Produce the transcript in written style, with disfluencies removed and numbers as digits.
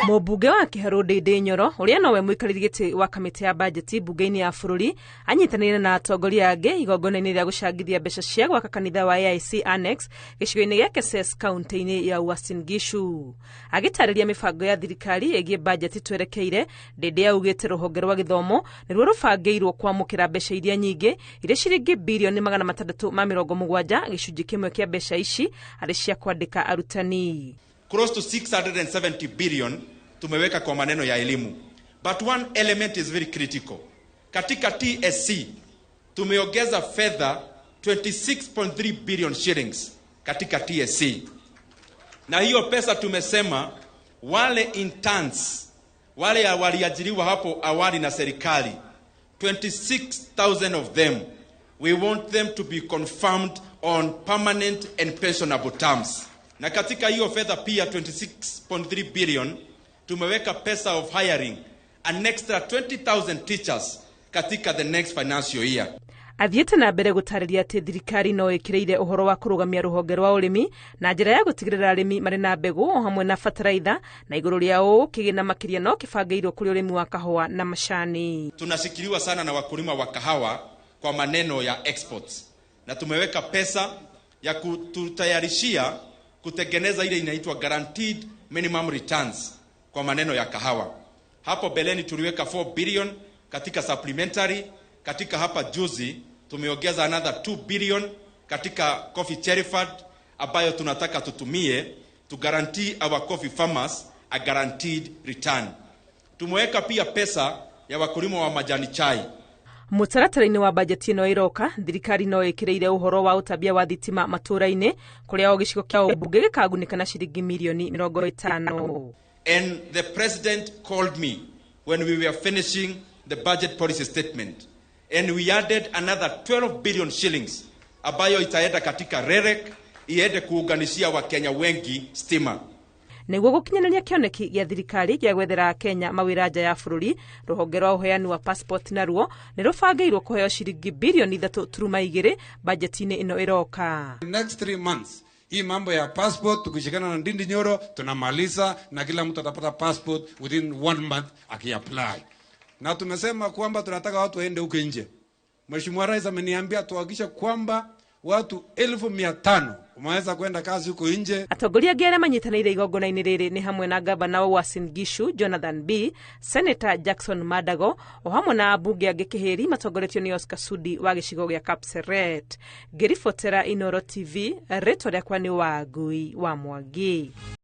Mũmbunge wa Kĩharũ Ndĩndĩ Nyoro ũrĩa nowe mũikarĩri gĩtĩ wa kamĩtĩ ya mbanjeti mbunge-inĩ ya bũrũri anyitanĩire na atongoria angĩ igongona-inĩ rĩa gũcangithia mbeca cia gwaka kanitha wa AIC Annex gĩcigo-inĩ gĩa Keses kaunti-inĩ ya Uasin Gishu. Agĩtarĩria mĩbango ya thirikari ĩgiĩ mbanjeti twerekeire, Ndĩndĩ augĩte rũhonge rwa gĩthomo nĩruo rũbangĩirwo kwamũkĩra mbeca iria nyingĩ iria ciringi birioni 670 gĩcunjĩ kĩmwe kĩa mbeca ici arĩ cia kwandĩka arutani. Close to 670 billion tumeweka kwa maneno ya elimu. But one element is very critical. Katika TSC tumeongeza fedha 26.3 billion shillings katika TSC. Na hiyo pesa tumesema wale interns, wale waliajiriwa hapo awali na serikali, 26,000 of them, we want them to be confirmed on permanent and pensionable terms. Na katika hiyo fedha pia 26.3 billion tumeweka pesa of hiring an extra 20,000 teachers katika the next financial year. Athiĩte na mbere gũtarĩria atĩ thirikari no ĩkĩrĩire ũhoro wa kũrũgamia rũhonge rwa ũrĩmi na njĩra ya gũtigĩrĩra arĩmi marĩ na mbegũ o hamwe na bataraitha, na igũrũ rĩa ũũ kĩgĩna makĩria no kĩbangĩirwo kũrĩ ũrĩmi wa kahũa na macani. Tunashikiliwa sana na wakulima wa kahawa kwa maneno ya exports, na tumeweka pesa ya kututayarishia kutengeneza ile inaitwa guaranteed minimum returns kwa maneno ya kahawa. Hapo beleni tuliweka 4 billion katika supplementary. Katika hapa juzi tumeongeza another 2 billion katika coffee cherry fund ambayo tunataka tutumie to guarantee our coffee farmers a guaranteed return. Tumeweka pia pesa ya wakulima wa majani chai. Mũtaratara-inĩ wa bajeti ĩno ĩroka, thirikari no ĩkĩrĩire ũhoro wa ũtambia wa thitima matũũra-inĩ kũrĩa o gĩcigo kĩa ũmbunge gĩkagunĩka na ciringi mirioni 50. And the president called me when we were finishing the budget policy statement, and we added another 12 billion shillings ambayo itaenda katika REREC iende kuunganishia Wakenya wengi stima. Nĩguo gũkinyanĩria kĩoneki gĩa thirikari gĩa gwethera Kenya mawĩra nja ya bũrũri, rũhonge rwa ũheani wa passport naruo nĩ rũbangĩirwo kũheo ciringi birioni 3.2 bajeti-inĩ ĩno ĩroka. Next 3 months hii mambo ya passport tukishikana na Ndindi Nyoro tunamaliza na kila mtu atapata passport within 1 month akiapply. Na tumesema kwamba tunataka watu waende huko nje. Mheshimiwa Rais ameniambia tuhakikishe kwamba watu 1,500 wameweza kwenda kazi huko nje. Atongoria angĩ arĩa manyitanĩire igongona-inĩ rĩrĩ nĩ hamwe na gavana wa Uasin Gishu Jonathan B, Senator Jackson Madago, o hamwe na ambunge angĩ kĩhĩri matongoretio nĩ Oscar Sudi wa gĩcigo gĩa Kapseret. Ngĩribotera Inooro TV, rĩtwa rĩakwa nĩ Wangui wa Mwangi.